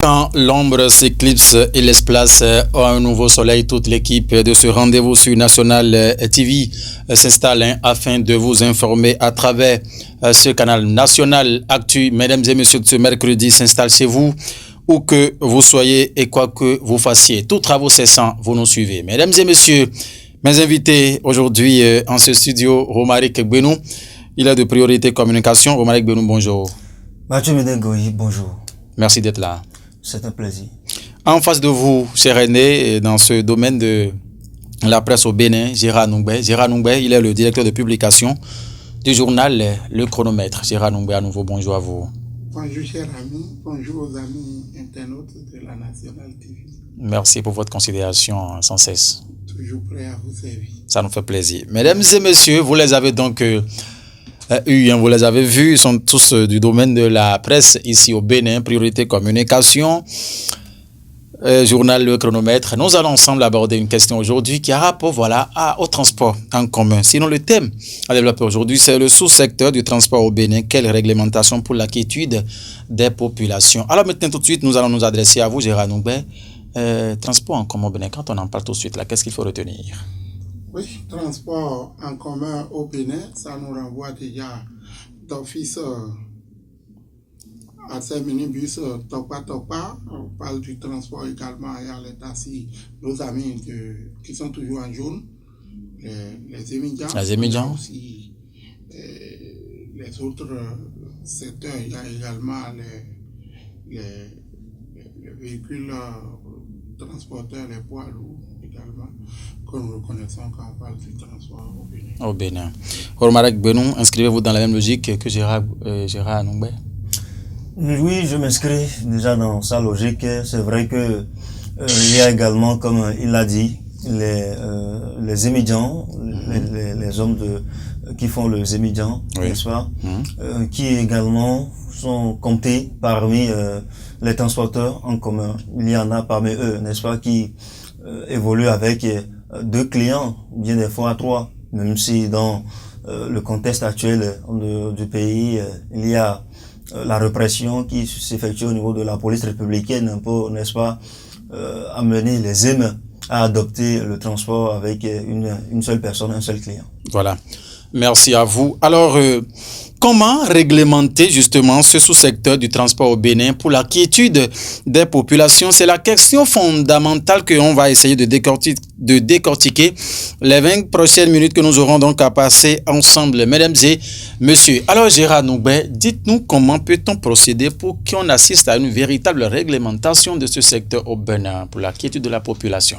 Quand l'ombre s'éclipse et laisse place à un nouveau soleil, toute l'équipe de ce rendez-vous sur National TV s'installe afin de vous informer à travers ce canal National Actu. Mesdames et messieurs, ce mercredi s'installe chez vous, où que vous soyez et quoi que vous fassiez. Tous travaux cessants, vous nous suivez. Mesdames et messieurs, mes invités aujourd'hui en ce studio, Romaric Benou. Il est de Priorité Communication. Romaric Benou, bonjour. Mathieu Medengoyi, bonjour. Merci d'être là. C'est un plaisir. En face de vous, cher René, dans ce domaine de la presse au Bénin, Gérard Noumbé. Gérard Noumbé, il est le directeur de publication du journal Le Chronomètre. Gérard Noumbé, à nouveau, bonjour à vous. Bonjour, cher ami. Bonjour aux amis internautes de la National TV. Merci pour votre considération sans cesse. Toujours prêt à vous servir. Ça nous fait plaisir. Mesdames et messieurs, vous les avez donc vous les avez vus, ils sont tous du domaine de la presse ici au Bénin, Priorité Communication, journal Le Chronomètre. Nous allons ensemble aborder une question aujourd'hui qui a rapport au transport en commun. Sinon, le thème à développer aujourd'hui, c'est le sous-secteur du transport au Bénin. Quelle réglementation pour la quiétude des populations? Alors maintenant, tout de suite, nous allons nous adresser à vous, Gérard Noumbé. Transport en commun au Bénin, quand on en parle tout de suite, là, qu'est-ce qu'il faut retenir? Oui, transport en commun au Bénin, ça nous renvoie déjà d'office à ces minibus Topa Topa. On parle du transport également à les taxis, nos amis qui sont toujours en jaune, les émigrants. Les émigrants. Aussi les autres secteurs, il y a également les véhicules transporteurs, les poids lourds également, que nous reconnaissons quand on parle du transport au Bénin. Au Bénin. Romaric Benou, inscrivez-vous dans la même logique que Gérard Noumbé? Oui, je m'inscris déjà dans sa logique. C'est vrai que il y a également, comme il l'a dit, les émigrants, les hommes qui font les émigrants, oui. N'est-ce pas, qui également sont comptés parmi les transporteurs en commun. Il y en a parmi eux, n'est-ce pas, qui évoluent avec 2 clients, bien des fois 3, même si dans le contexte actuel du pays, il y a la répression qui s'effectue au niveau de la police républicaine pour, n'est-ce pas, amener les émeutes à adopter le transport avec une seule personne, un seul client. Voilà. Merci à vous. Alors, comment réglementer justement ce sous-secteur du transport au Bénin pour la quiétude des populations? C'est la question fondamentale qu'on va essayer de décortiquer les 20 prochaines minutes que nous aurons donc à passer ensemble, mesdames et messieurs. Alors, Gérard Noumbé, dites-nous comment peut-on procéder pour qu'on assiste à une véritable réglementation de ce secteur au Bénin pour la quiétude de la population?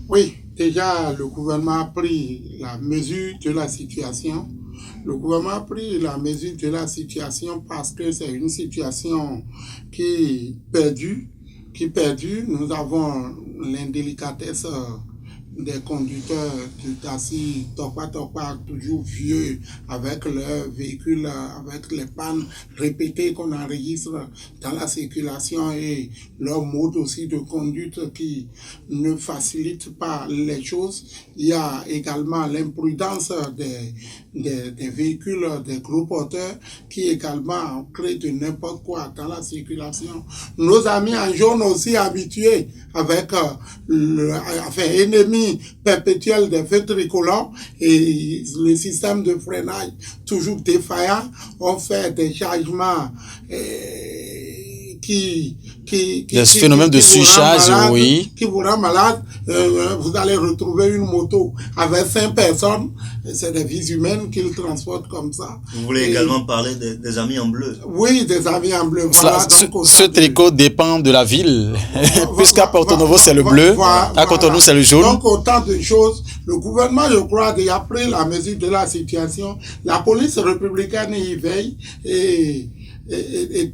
Oui, déjà, le gouvernement a pris la mesure de la situation. Le gouvernement a pris la mesure de la situation parce que c'est une situation qui est perdue. Nous avons l'indélicatesse des conducteurs de taxi Topa Topa, toujours vieux, avec leurs véhicules, avec les pannes répétées qu'on enregistre dans la circulation et leur mode aussi de conduite qui ne facilite pas les choses. Il y a également l'imprudence des véhicules, des gros porteurs qui également créent de n'importe quoi dans la circulation. Nos amis en jaune aussi habitués avec ennemis perpétuel des feux tricolores et le système de freinage toujours défaillant, on fait des changements des phénomènes de surcharge, oui. Qui vous rend malade. Vous allez retrouver une moto avec 5 personnes. C'est des vies humaines qu'ils transportent comme ça. Vous voulez également parler des amis en bleu? Oui, des amis en bleu. Voilà, ce tricot dépend de la ville. Puisqu'à Porto Novo, c'est le bleu. À Cotonou, c'est le jaune. Donc, autant de choses. Le gouvernement, je crois, a pris la mesure de la situation. La police républicaine y veille et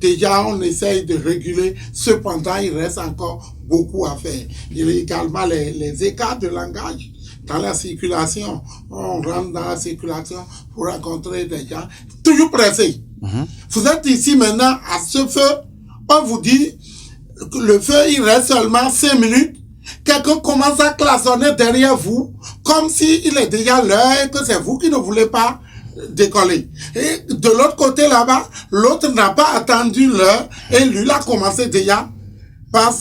déjà on essaye de réguler. Cependant, il reste encore beaucoup à faire. Il y a également les écarts de langage dans la circulation. On rentre dans la circulation pour rencontrer des gens toujours pressés. Vous êtes ici maintenant à ce feu, on vous dit que le feu il reste seulement 5 minutes. Quelqu'un commence à klaxonner derrière vous comme s'il est déjà l'heure et que c'est vous qui ne voulez pas décoller. Et de l'autre côté là-bas, l'autre n'a pas attendu l'heure et lui a commencé déjà pas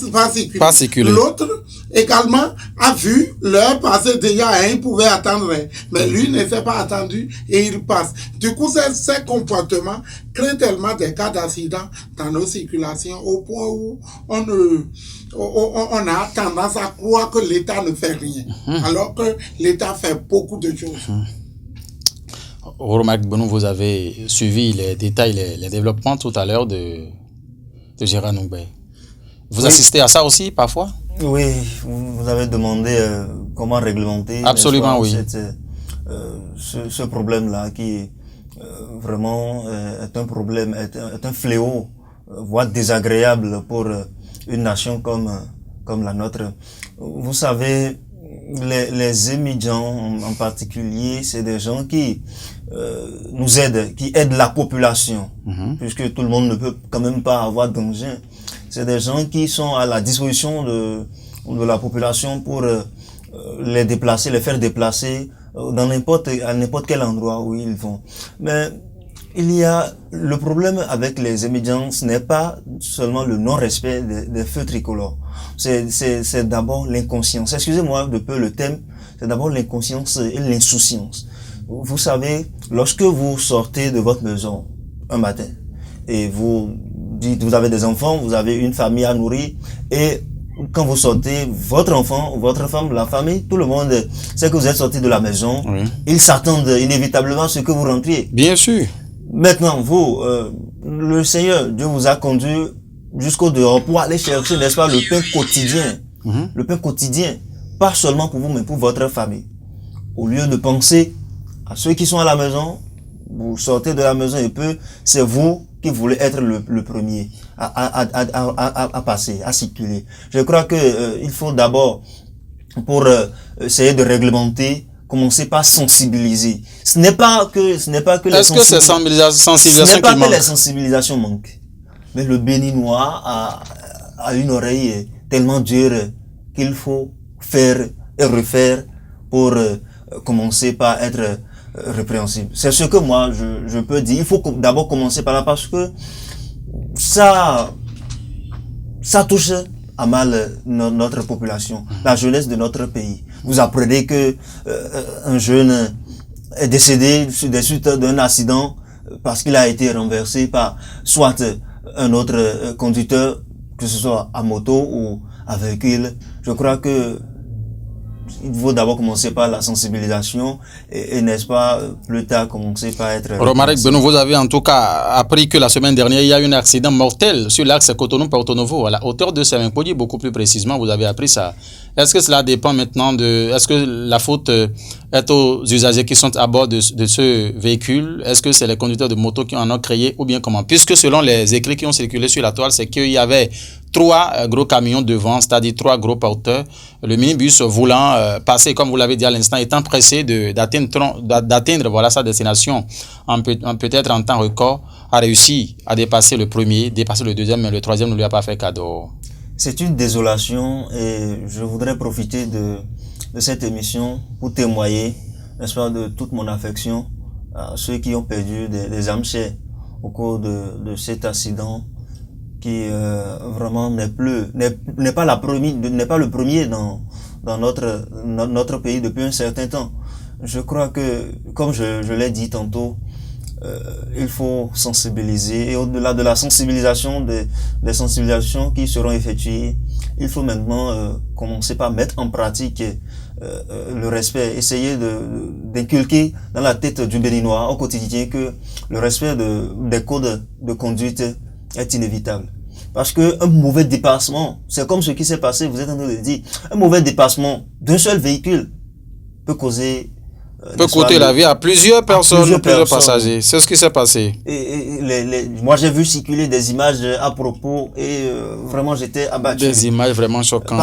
circuler. L'autre également a vu l'heure passer déjà et il pouvait attendre, mais lui ne s'est pas attendu et il passe. Du coup, ces comportements créent tellement des cas d'accident dans nos circulations au point où on a tendance à croire que l'État ne fait rien, alors que l'État fait beaucoup de choses. Romarik Benou, vous avez suivi les détails, les développements tout à l'heure de Gérard Noumbé. Vous assistez à ça aussi parfois? Oui, vous avez demandé comment réglementer. Absolument, oui. Ce problème-là qui vraiment est un problème, est un fléau, voire désagréable pour une nation comme la nôtre. Vous savez, les émigrants en particulier, c'est des gens qui nous aident, qui aident la population, puisque tout le monde ne peut quand même pas avoir d'engin. C'est des gens qui sont à la disposition de la population pour les déplacer, les faire déplacer à n'importe quel endroit où ils vont. Mais il y a le problème avec les émigrants, ce n'est pas seulement le non-respect des feux tricolores. C'est d'abord l'inconscience. Excusez-moi de peu le thème. C'est d'abord l'inconscience et l'insouciance. Vous savez, lorsque vous sortez de votre maison un matin et vous dites, vous avez des enfants, vous avez une famille à nourrir et quand vous sortez, votre enfant, votre femme, la famille, tout le monde sait que vous êtes sorti de la maison. Oui. Ils s'attendent inévitablement à ce que vous rentriez. Bien sûr. Maintenant, vous, le Seigneur, Dieu vous a conduit jusqu'au dehors pour aller chercher, n'est-ce pas, le pain quotidien. Le pain quotidien. Pas seulement pour vous, mais pour votre famille. Au lieu de penser à ceux qui sont à la maison, vous sortez de la maison et peu, c'est vous qui voulez être le premier à passer, à circuler. Je crois que il faut d'abord, pour essayer de réglementer, commencer par sensibiliser. Ce n'est pas que est-ce que c'est sensibilisation ce n'est pas qui que manque? les sensibilisations manquent. Mais le béninois a une oreille tellement dure qu'il faut faire et refaire pour commencer par être répréhensible. C'est ce que moi je peux dire. Il faut d'abord commencer par là parce que ça touche à mal notre population, la jeunesse de notre pays. Vous apprenez que un jeune est décédé des suites d'un accident parce qu'il a été renversé par soit un autre conducteur, que ce soit à moto ou à véhicule. Je crois que il faut d'abord commencer par la sensibilisation et n'est-ce pas, plus tard commencer par être... Romarik Benou, vous avez en tout cas appris que la semaine dernière, il y a eu un accident mortel sur l'axe Cotonou-Porto Novo, à la hauteur de Semenkoji, beaucoup plus précisément, vous avez appris ça. Est-ce que cela dépend maintenant est-ce que la faute est aux usagers qui sont à bord de ce véhicule? Est-ce que c'est les conducteurs de moto qui en ont créé ou bien comment? Puisque selon les écrits qui ont circulé sur la toile, c'est qu'il y avait 3 gros camions devant, c'est-à-dire 3 gros porteurs. Le minibus voulant passer, comme vous l'avez dit à l'instant, étant pressé d'atteindre voilà, sa destination peut-être en temps record, a réussi à dépasser le premier, dépasser le deuxième, mais le troisième ne lui a pas fait cadeau. C'est une désolation et je voudrais profiter de cette émission pour témoigner, n'est-ce pas, de toute mon affection à ceux qui ont perdu des âmes chères au cours de cet accident qui vraiment n'est pas le premier dans notre pays depuis un certain temps. Je crois que, comme je l'ai dit tantôt, il faut sensibiliser et au-delà de la sensibilisation, des sensibilisations qui seront effectuées, il faut maintenant commencer par mettre en pratique le respect, essayer d'inculquer dans la tête du Béninois au quotidien que le respect des codes de conduite est inévitable. Parce que un mauvais dépassement, c'est comme ce qui s'est passé, vous êtes en train de dire, un mauvais dépassement d'un seul véhicule peut causer coûter la vie à plusieurs personnes, plusieurs passagers. C'est ce qui s'est passé. Moi, j'ai vu circuler des images à propos et vraiment j'étais abattu. Des images vraiment choquantes.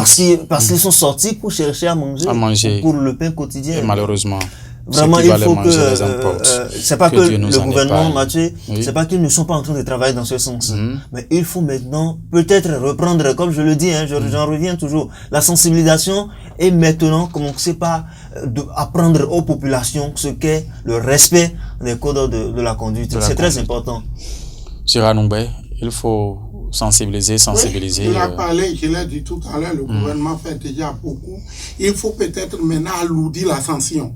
Parce qu'ils sont sortis pour chercher à manger. Pour le pain quotidien. Et malheureusement. Vraiment, il faut que c'est pas que le gouvernement, Mathieu, c'est pas qu'ils ne sont pas en train de travailler dans ce sens. Mais il faut maintenant peut-être reprendre, comme je le dis, j'en reviens toujours, la sensibilisation et maintenant commencer par apprendre aux populations ce qu'est le respect des codes de la conduite. C'est très important. Gérard Noumbé, il faut Sensibiliser. Oui, il a parlé, je l'ai dit tout à l'heure, le gouvernement fait déjà beaucoup. Il faut peut-être maintenant alourdir la sanction.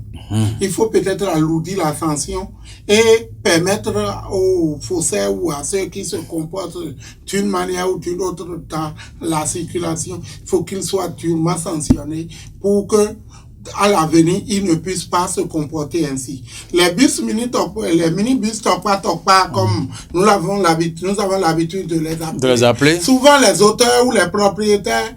Il faut peut-être alourdir la sanction et permettre aux faussaires ou à ceux qui se comportent d'une manière ou d'une autre dans la circulation, il faut qu'ils soient durement sanctionnés pour que à l'avenir, ils ne puissent pas se comporter ainsi. Les minibus Tokpa comme nous avons l'habitude de les appeler. Souvent, les auteurs ou les propriétaires,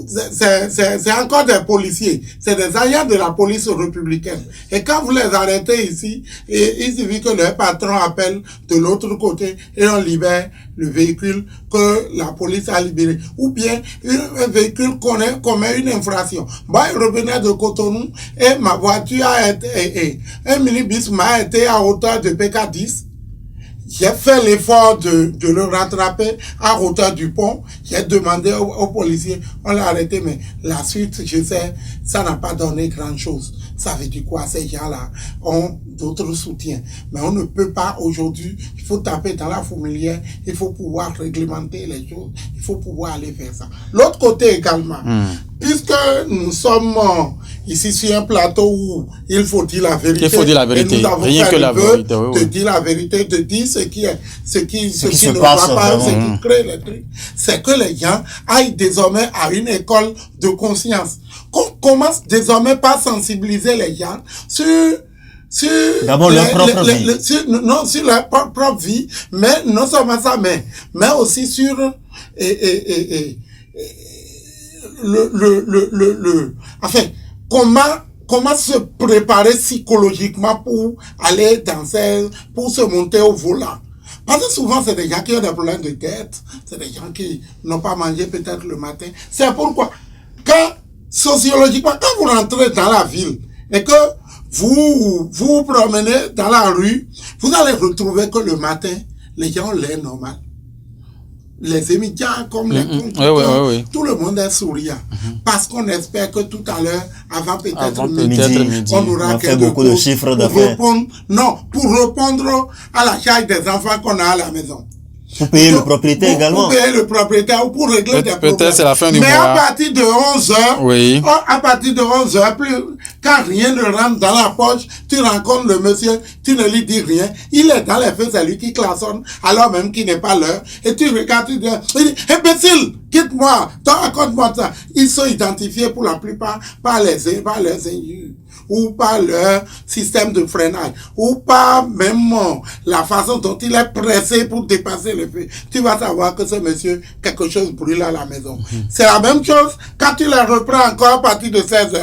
c'est encore des policiers. C'est des agents de la police républicaine. Et quand vous les arrêtez ici, il suffit que leur patron appelle de l'autre côté et on libère le véhicule que la police a libéré. Ou bien, un véhicule commet une infraction. Moi, je revenais de Cotonou et ma voiture un minibus m'a été à hauteur de PK10. J'ai fait l'effort de le rattraper à hauteur du pont. J'ai demandé aux policiers, on l'a arrêté, mais la suite, je sais, ça n'a pas donné grand chose. Ça veut dire quoi? Ces gens-là ont d'autres soutiens. Mais on ne peut pas aujourd'hui, il faut taper dans la fourmilière, il faut pouvoir réglementer les choses, il faut pouvoir aller faire ça. L'autre côté également, puisque nous sommes ici sur un plateau où il faut dire la vérité. Il faut dire la vérité. Et nous avons Rien fait que la vérité. de dire la vérité, de dire ce qui ne va pas, ce qui crée les trucs. C'est que les gens aillent désormais à une école de conscience. Qu'on commence désormais par sensibiliser les gens sur d'abord leur propre vie. Sur leur propre vie, mais non seulement ça, mais aussi sur enfin, comment se préparer psychologiquement pour aller pour se monter au volant. Parce que souvent, c'est des gens qui ont des problèmes de tête, c'est des gens qui n'ont pas mangé peut-être le matin. C'est pourquoi, sociologiquement, quand vous rentrez dans la ville et que vous vous promenez dans la rue, vous allez retrouver que le matin, les gens ont l'air normal. Les émigrants comme les conducteurs, tout le monde est souriant. Parce qu'on espère que tout à l'heure, avant peut-être midi, on aura beaucoup de chiffres d'affaires. Pour répondre à la charge des enfants qu'on a à la maison. Pour payer le propriétaire également. Pour payer le propriétaire ou pour régler des problèmes. Peut-être c'est la fin du mois. Mais à partir de 11h, à partir de 11h, quand rien ne rentre dans la poche, tu rencontres le monsieur, tu ne lui dis rien. Il est dans les feux, c'est lui qui klaxonne, alors même qu'il n'est pas l'heure. Et tu regardes, tu dis, imbécile, quitte-moi, raconte-moi ça. Ils sont identifiés pour la plupart par leurs injures, ou par leur système de freinage, ou par même la façon dont il est pressé pour dépasser le feu. Tu vas savoir que ce monsieur, quelque chose brûle à la maison. C'est la même chose quand tu les reprends encore à partir de 16h,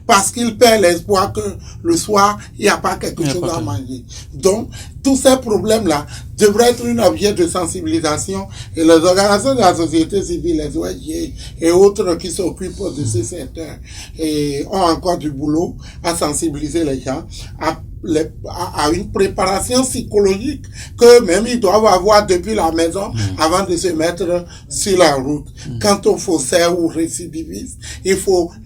parce qu'il perd l'espoir que le soir, il n'y a pas quelque chose à manger. Donc, tous ces problèmes-là devraient être un objet de sensibilisation et les organisations de la société civile, les ONG et autres qui s'occupent de ce secteur et ont encore du boulot à sensibiliser les gens à une préparation psychologique que même ils doivent avoir depuis la maison avant de se mettre sur la route. Quant aux faussaires ou récidivistes,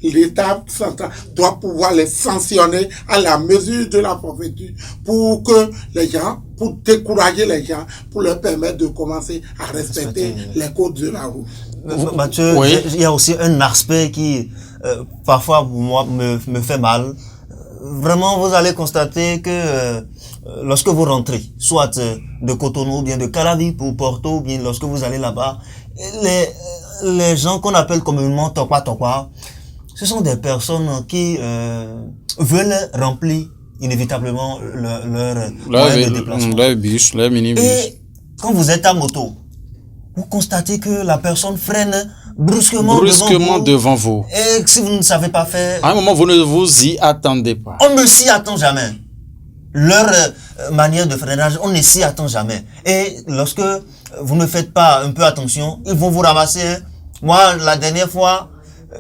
l'État central doit pouvoir les sanctionner à la mesure de la forfaiture pour que les gens, pour décourager les gens, pour leur permettre de commencer à respecter les codes de la route. Mathieu, il y a aussi un aspect qui parfois pour moi me fait mal. Vraiment, vous allez constater que lorsque vous rentrez, soit de Cotonou, ou bien de Calavi pour Porto, ou bien lorsque vous allez là-bas, les gens qu'on appelle communément Tokpa, ce sont des personnes qui veulent remplir inévitablement leur moyen de déplacement. Leur bus, leur minibus. Et quand vous êtes à moto, vous constatez que la personne freine brusquement devant vous. Et si vous ne savez pas faire... À un moment, vous ne vous y attendez pas. On ne s'y attend jamais. Leur manière de freinage, on ne s'y attend jamais. Et lorsque vous ne faites pas un peu attention, ils vont vous ramasser. Moi, la dernière fois,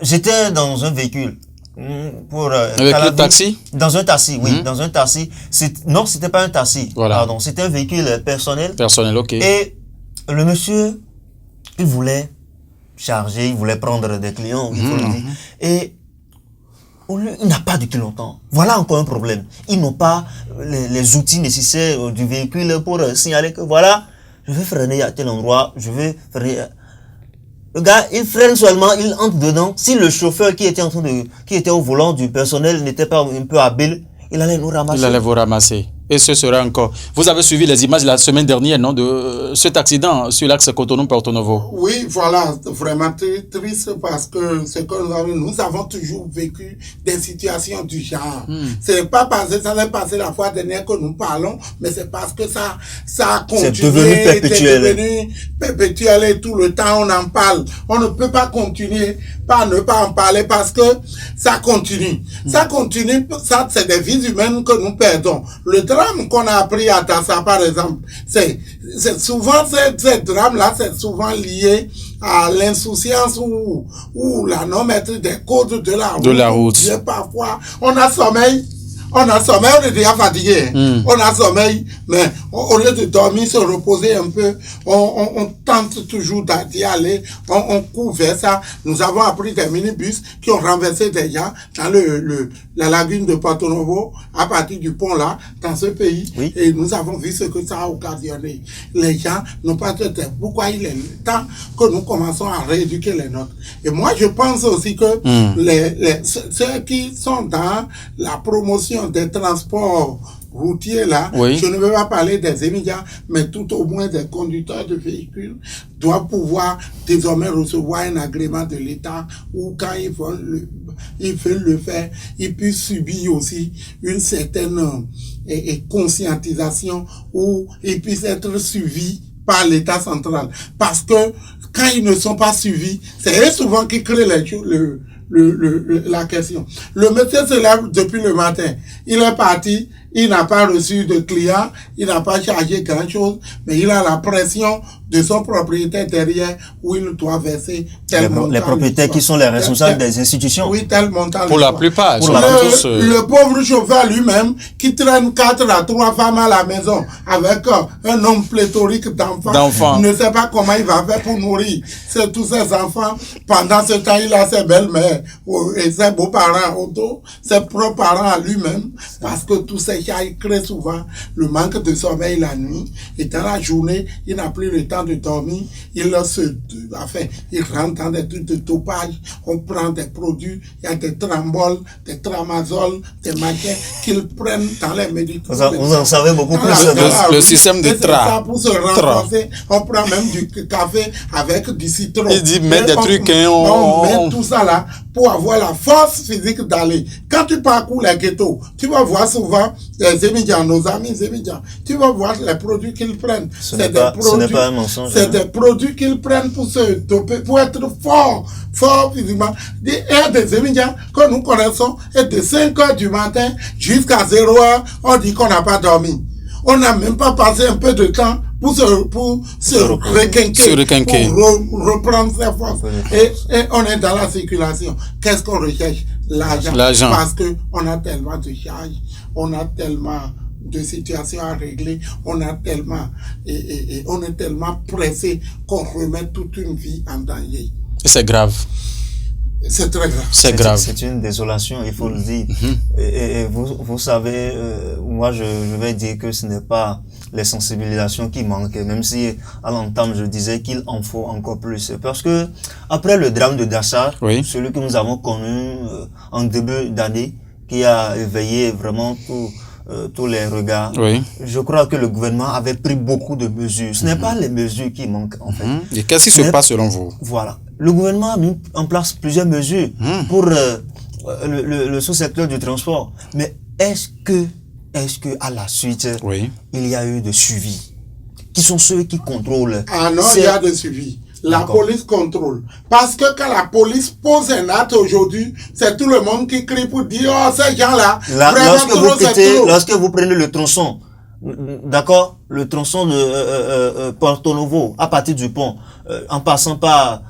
j'étais dans un véhicule. Avec le taxi? Dans un taxi, oui, dans un taxi. Non, c'était pas un taxi. Voilà. Pardon, c'était un véhicule personnel. Personnel, ok. Et le monsieur, il voulait charger, il voulait prendre des clients, il faut le dire. Et il n'a pas de clignotant. Voilà encore un problème. Ils n'ont pas les outils nécessaires du véhicule pour signaler que voilà, je vais freiner à tel endroit, je vais freiner Le gars, il freine seulement, il entre dedans. Si le chauffeur qui était au volant du personnel n'était pas un peu habile, il allait nous ramasser. Il allait vous ramasser. Et ce sera encore. Vous avez suivi les images la semaine dernière, non, de cet accident sur l'axe Cotonou-Porto Novo. Oui, voilà, vraiment triste parce que ce que nous avons toujours vécu des situations du genre. C'est pas parce que ça s'est passé la fois dernière que nous parlons, mais c'est parce que ça a continué. C'est devenu perpétuel et tout le temps on en parle. On ne peut pas continuer par ne pas en parler parce que ça continue. Ça continue, ça c'est des vies humaines que nous perdons. Le drame qu'on a appris à Tassa, par exemple, c'est souvent ces drames-là, c'est souvent lié à l'insouciance ou la non-maîtrise des codes de la route. Et parfois, on a sommeil, on est déjà fatigué. On a sommeil, mais au lieu de dormir, se reposer un peu, on tente toujours d'y aller, on court vers ça. Nous avons appris des minibus qui ont renversé des gens dans la lagune de Porto Novo, à partir du pont là, dans ce pays. Oui. Et nous avons vu ce que ça a occasionné. Les gens n'ont pas de tête. Pourquoi il est temps que nous commençons à rééduquer les nôtres? Et moi, je pense aussi que ceux qui sont dans la promotion des transports routiers là, je ne veux pas parler des émigrants, mais tout au moins des conducteurs de véhicules doivent pouvoir désormais recevoir un agrément de l'État ou quand ils veulent le faire, ils puissent subir aussi une certaine conscientisation où ils puissent être suivis par l'État central. Parce que quand ils ne sont pas suivis, c'est eux souvent qui créent la question. Le monsieur se lève depuis le matin. Il est parti, il n'a pas reçu de clients, il n'a pas chargé grand chose, mais il a la pression de son propriétaire derrière où il doit verser tel montant. Les propriétaires qui sont les responsables des institutions. Oui, tel montant. Pour la plupart. Le pauvre chauffeur lui-même qui traîne 4 à 3 femmes à la maison avec un nombre pléthorique d'enfants. Ne sait pas comment il va faire pour nourrir tous ses enfants. Pendant ce temps, il a ses belles-mères et ses beaux-parents autour, ses propres parents à lui-même, parce que tous ces gens, ils créent souvent le manque de sommeil la nuit. Et dans la journée, il n'a plus le temps de dormir, il rentre dans des trucs de dopage, on prend des produits, il y a des trambols, des tramazoles, des machins qu'ils prennent dans les médicaments. Vous en savez beaucoup plus. Le système de pour se renforcer, on prend même du café avec du citron. Il dit mettre des trucs, on met tout ça là pour avoir la force physique d'aller. Quand tu parcours les ghettos, tu vas voir souvent les émigrants, nos amis émigrants, tu vas voir les produits qu'ils prennent. Ce n'est pas un mensonge. C'est des produits qu'ils prennent pour se doper, pour être fort physiquement. Il y a des émigrants que nous connaissons et de 5 heures du matin jusqu'à 0 heure, on dit qu'on n'a pas dormi. On n'a même pas passé un peu de temps pour se requinquer, pour reprendre ses forces. Et on est dans la circulation. Qu'est-ce qu'on recherche? L'argent. Parce que on a tellement de charges, on a tellement de situations à régler, on a tellement, et on est tellement pressé qu'on remet toute une vie en danger. Et c'est grave. C'est très grave. C'est grave. C'est une désolation, il faut le dire. Et vous savez, moi je vais dire que ce n'est pas les sensibilisations qui manquent, même si à l'entame je disais qu'il en faut encore plus. Parce que après le drame de Dassar, celui que nous avons connu en début d'année, qui a éveillé vraiment tous les regards. Je crois que le gouvernement avait pris beaucoup de mesures. Ce n'est pas les mesures qui manquent en fait. Et qu'est-ce qui se passe selon vous? Voilà. Le gouvernement a mis en place plusieurs mesures pour le sous-secteur du transport. Mais est-ce que à la suite, il y a eu de suivi? Qui sont ceux qui contrôlent? Ah non, il y a de suivi. La police contrôle. Parce que quand la police pose un acte aujourd'hui, c'est tout le monde qui crie pour dire, oh, ces gens-là, lorsque vous prenez le tronçon, d'accord, le tronçon de Porto Novo, à partir du pont, en passant par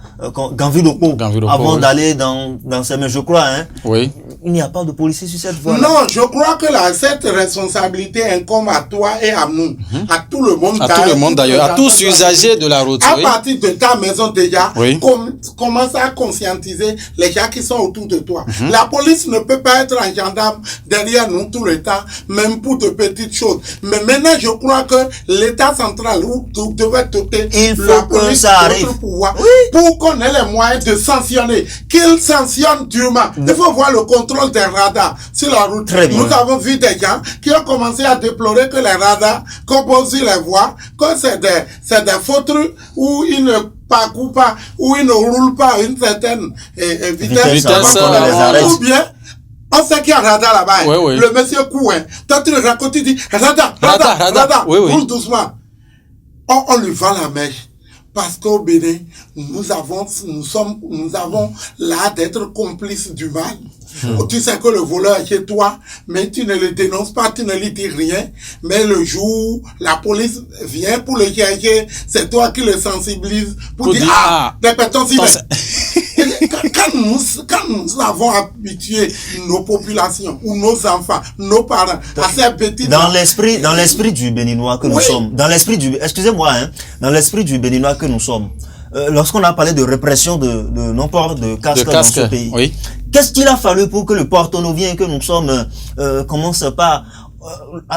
Ganvidopo, avant d'aller dans ces, mais je crois, il n'y a pas de policiers sur cette voie. Non, je crois que cette responsabilité incombe à toi et à nous, à tout le monde. À tout le monde d'ailleurs, à tous usagers de la route. À partir de ta maison déjà, oui. Commence à conscientiser les gens qui sont autour de toi. La police ne peut pas être un gendarme derrière nous tout le temps, même pour de petites choses. Mais maintenant, je crois que l'État central devait doter la police d'autres pouvoirs pour qu'on ait les moyens de sanctionner, qu'il sanctionne durement. Il faut voir le contrôle des radars sur la route. Nous avons vu des gens qui ont commencé à déplorer que les radars composent sur les voies, que c'est des faux trucs où ils ne parcourent pas, où ils ne roulent pas à une certaine vitesse. Ou bien, on sait qu'il y a un radar là-bas. Le monsieur court. Toi, tu le racontes, tu dis, radar, roule doucement. On lui vend la mèche. Parce qu'au Bénin, nous avons l'art d'être complices du mal. Tu sais que le voleur est chez toi, mais tu ne le dénonces pas, tu ne lui dis rien. Mais le jour, la police vient pour le chercher, c'est toi qui le sensibilises pour dire, répétons si quand nous avons habitué nos populations, ou nos enfants, nos parents, à ces bêtises. Dans l'esprit du Béninois que nous sommes, dans l'esprit du Béninois que nous sommes, lorsqu'on a parlé de répression de non-port de casque dans ce pays, qu'est-ce qu'il a fallu pour que le porte-novien que nous sommes commence pas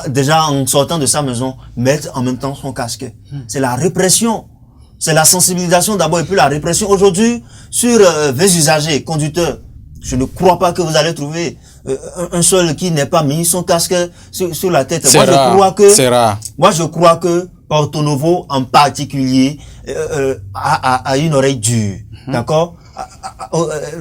déjà en sortant de sa maison mettre en même temps son casque? C'est la répression, c'est la sensibilisation d'abord et puis la répression. Aujourd'hui, sur 20 usagers, conducteurs, je ne crois pas que vous allez trouver un seul qui n'ait pas mis son casque sur la tête. C'est rare. Moi, je crois que Porto Novo en particulier a une oreille dure, d'accord?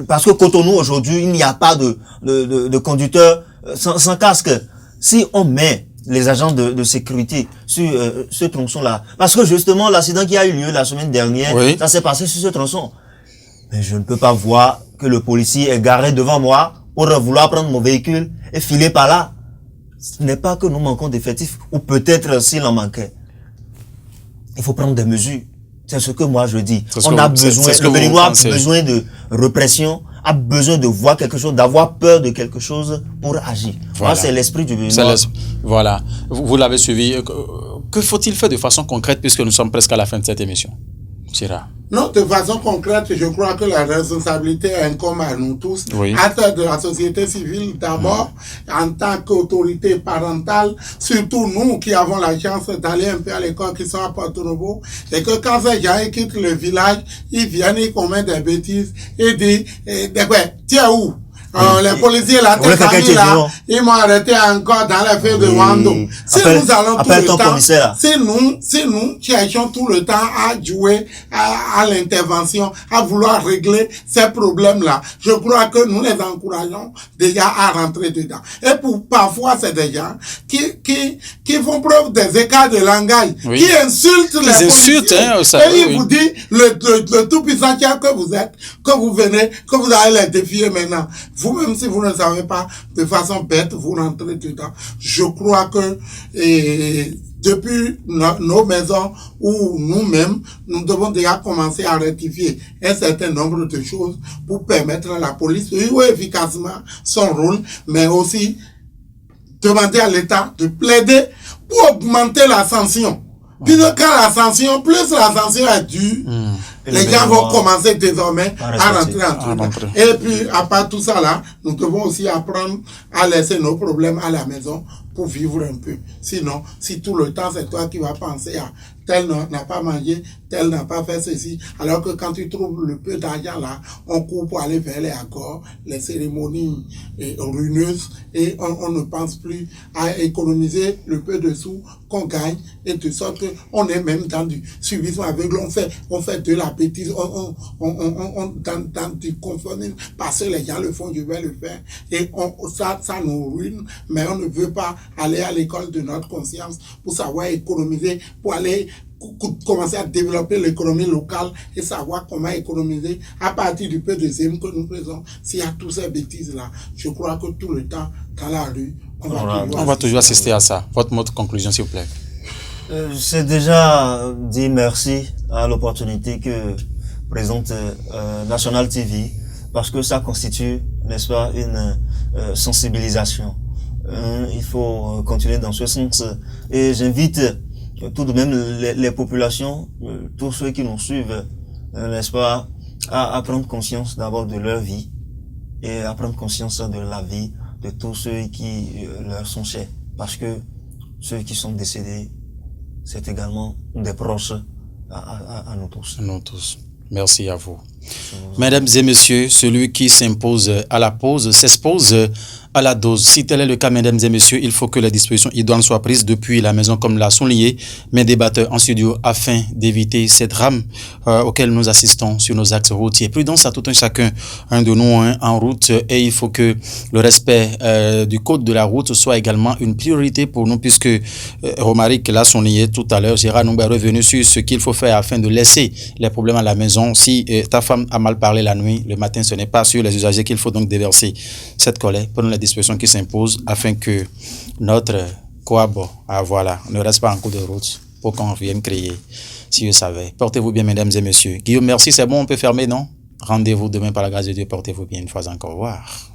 Parce que Cotonou aujourd'hui, il n'y a pas de conducteur sans casque. Si on met les agents de sécurité sur ce tronçon-là, parce que justement l'accident qui a eu lieu la semaine dernière, ça s'est passé sur ce tronçon. Mais je ne peux pas voir que le policier est garé devant moi pour vouloir prendre mon véhicule et filer par là. Ce n'est pas que nous manquons d'effectifs, ou peut-être s'il en manquait. Il faut prendre des mesures. C'est ce que moi je dis. On a besoin, le Béninois a besoin de répression, a besoin de voir quelque chose, d'avoir peur de quelque chose pour agir. Voilà. Moi, c'est l'esprit du Béninois. Voilà. Vous l'avez suivi. Que faut-il faire de façon concrète puisque nous sommes presque à la fin de cette émission? Chira. Non, de façon concrète, je crois que la responsabilité incombe à nous tous, à travers de la société civile d'abord, en tant qu'autorité parentale, surtout nous qui avons la chance d'aller un peu à l'école, qui sont à Porto Novo, et que quand ces gens quittent le village, ils viennent, ils commettent des bêtises, et disent, tiens où? Les policiers là, tes familles là, ils m'ont arrêté encore dans les feux de Wando. Si nous allons tout le temps, si nous cherchons tout le temps à jouer à l'intervention, à vouloir régler ces problèmes là, je crois que nous les encourageons déjà à rentrer dedans. Et parfois c'est des gens qui font preuve des écarts de langage, qui insultent les policiers. Et ils vous disent le tout puissant que vous êtes, que vous venez, que vous allez les défier maintenant. Vous-même, si vous ne savez pas, de façon bête, vous rentrez dedans. Je crois que depuis nos maisons ou nous-mêmes, nous devons déjà commencer à rectifier un certain nombre de choses pour permettre à la police de jouer efficacement son rôle, mais aussi demander à l'État de plaider pour augmenter la sanction. Puis quand la sanction, plus la sanction est due, les gens vont commencer désormais à rentrer en truc. Et puis, à part tout ça là, nous devons aussi apprendre à laisser nos problèmes à la maison pour vivre un peu. Sinon, si tout le temps c'est toi qui vas penser à tel n'a pas mangé, tel n'a pas fait ceci, alors que quand tu trouves le peu d'argent là, on court pour aller vers les accords, les cérémonies ruineuses, et on ne pense plus à économiser le peu de sous qu'on gagne, et de sorte que on est même dans du suivisme aveugle, on fait de la bêtise, dans du conformisme, parce que les gens le font, je vais le faire, et ça nous ruine, mais on ne veut pas aller à l'école de notre conscience pour savoir économiser, pour aller commencer à développer l'économie locale et savoir comment économiser à partir du peu de zème que nous faisons. S'il y a toutes ces bêtises-là, je crois que tout le temps, dans la rue, on va toujours assister à ça. Votre mot de conclusion, s'il vous plaît. C'est déjà dit merci à l'opportunité que présente National TV parce que ça constitue, n'est-ce pas, une sensibilisation. Il faut continuer dans ce sens. Et j'invite tout de même les populations, tous ceux qui nous suivent, n'est-ce pas, à prendre conscience d'abord de leur vie et à prendre conscience de la vie de tous ceux qui leur sont chers. Parce que ceux qui sont décédés, c'est également des proches à nous tous. Nous tous. Merci à vous. Mesdames et messieurs, celui qui s'impose à la pause s'expose à la dose. Si tel est le cas, mesdames et messieurs, il faut que les dispositions idoines soient prises depuis la maison, comme l'a souligné mes débatteurs en studio, afin d'éviter ces drames auxquels nous assistons sur nos axes routiers. Prudence à tout un chacun, un de nous en route, et il faut que le respect du code de la route soit également une priorité pour nous, puisque Romaric l'a souligné tout à l'heure. Gérard Numba est revenu sur ce qu'il faut faire afin de laisser les problèmes à la maison. Si ta femme a mal parlé la nuit, le matin, ce n'est pas sur les usagers qu'il faut donc déverser cette colère. Prenons les dispositions qui s'imposent afin que notre coabo, voilà, ne reste pas en cours de route pour qu'on vienne crier, si je savais. Portez-vous bien, mesdames et messieurs. Guillaume, merci, c'est bon, on peut fermer, non? Rendez-vous demain par la grâce de Dieu. Portez-vous bien une fois encore. Au revoir.